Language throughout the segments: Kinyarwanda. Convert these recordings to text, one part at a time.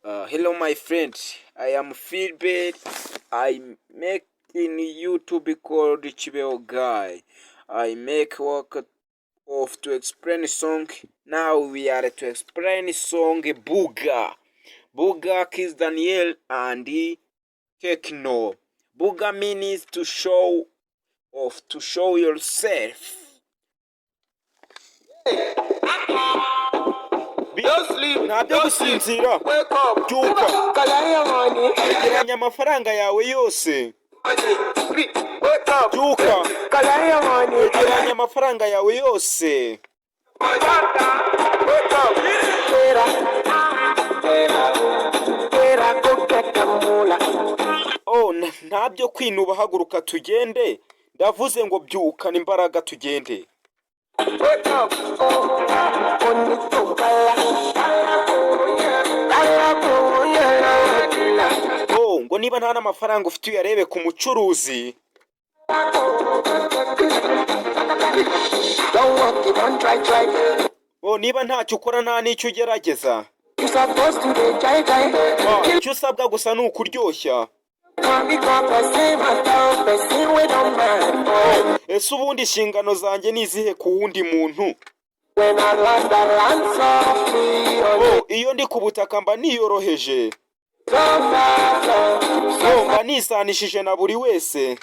Hello, my friend. I am Philbert. I make in YouTube called Chibeo Guy. I make work of to explain song. Now we are to explain song Buga. Buga Kiss Daniel and Techno. Buga means to show off, to show yourself. Ntabyo gusinzira byuka egeranya amafaranga yawe yose byuka egeranya amafaranga yawe yose ntabyo kwinuba haguruka tugende ndavuze ngo byukana imbaraga tugende ngo niba nta n'amafaranga ufite uyarebe ku mucuruzi niba ntacyo ukora nta n'icyo ugerageza icyo usabwa gusa ni ukuryoshya ese ubundi inshingano zanjye ni izihe ku wundi muntu iyo ndi ku butaka mba niyoroheje mba nisanishije na buri wese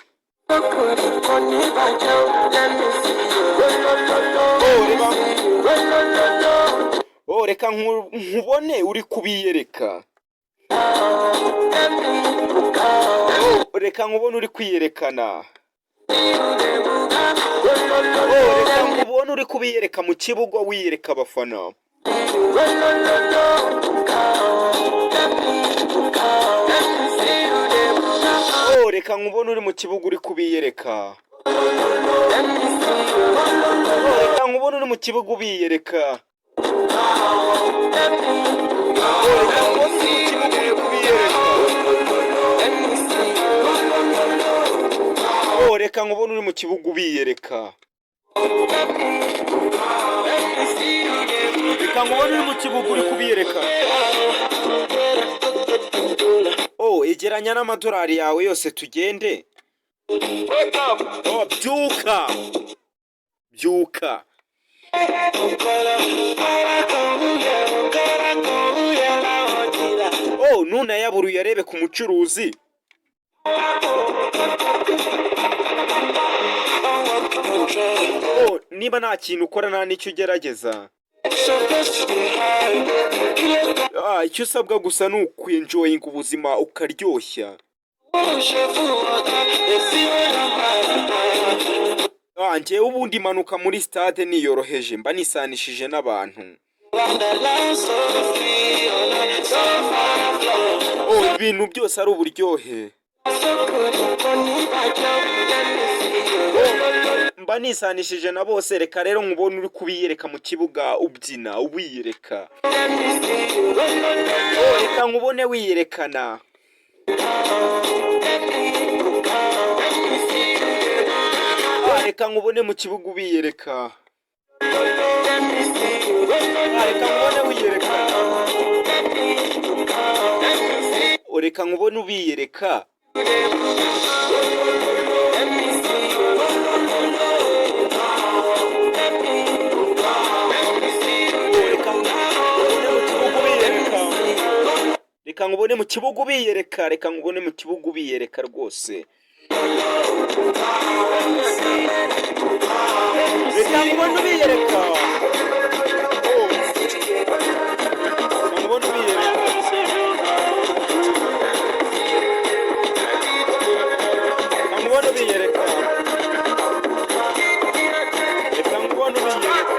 reka nkubone uri kubiyereka reka nkubone uri kwiyerekana reka nkubone uri kubiyereka mu kibuga wiyereka abafana reka nkubone uri mu kibuga uri kubiyereka reka nkubone uri mu kibuga ubiyereka reka nkubone uri mu kibuga ubiyereka reka nkubone uri mu kibuga uri kubiyereka egeranya n'amadolari yawe yose tugende byuka byuka nunayabura uyarebe ku mucuruzi niba nta kintu ukora nta n'icyo ugerageza icyo usabwa gusa ni ukwenjoyinga ubuzima ukaryoshya njyewe ubundi manuka muri stade niyoroheje mba nisanishije n'abantu ibintu byose ari uburyohe mba nisanishije na bose reka rero nkubone uri kubiyereka mu kibuga ubyina ubiyereka reka nkubone wiyerekana reka nkubone mu kibuga ubiyereka reka nkubone wiyerekana reka nkubone ubiyereka reka nkubone mu kibuga ubiyereka reka nkubone mu kibuga ubiyereka rwose reka nkubone ubiyereka nkubone ubiyereka nkubone ubiyereka reka nkubone ubiyereka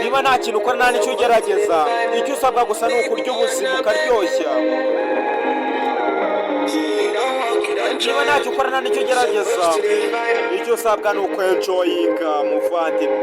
niba nta kintu ukora nta n'icyo ugerageza icyo usabwa gusa ni ukurya ubuzima ukaryoshya niba ntacyo ukora nta n'icyo ugerageza icyo usabwa ni ukwenjoyinga muvandimwe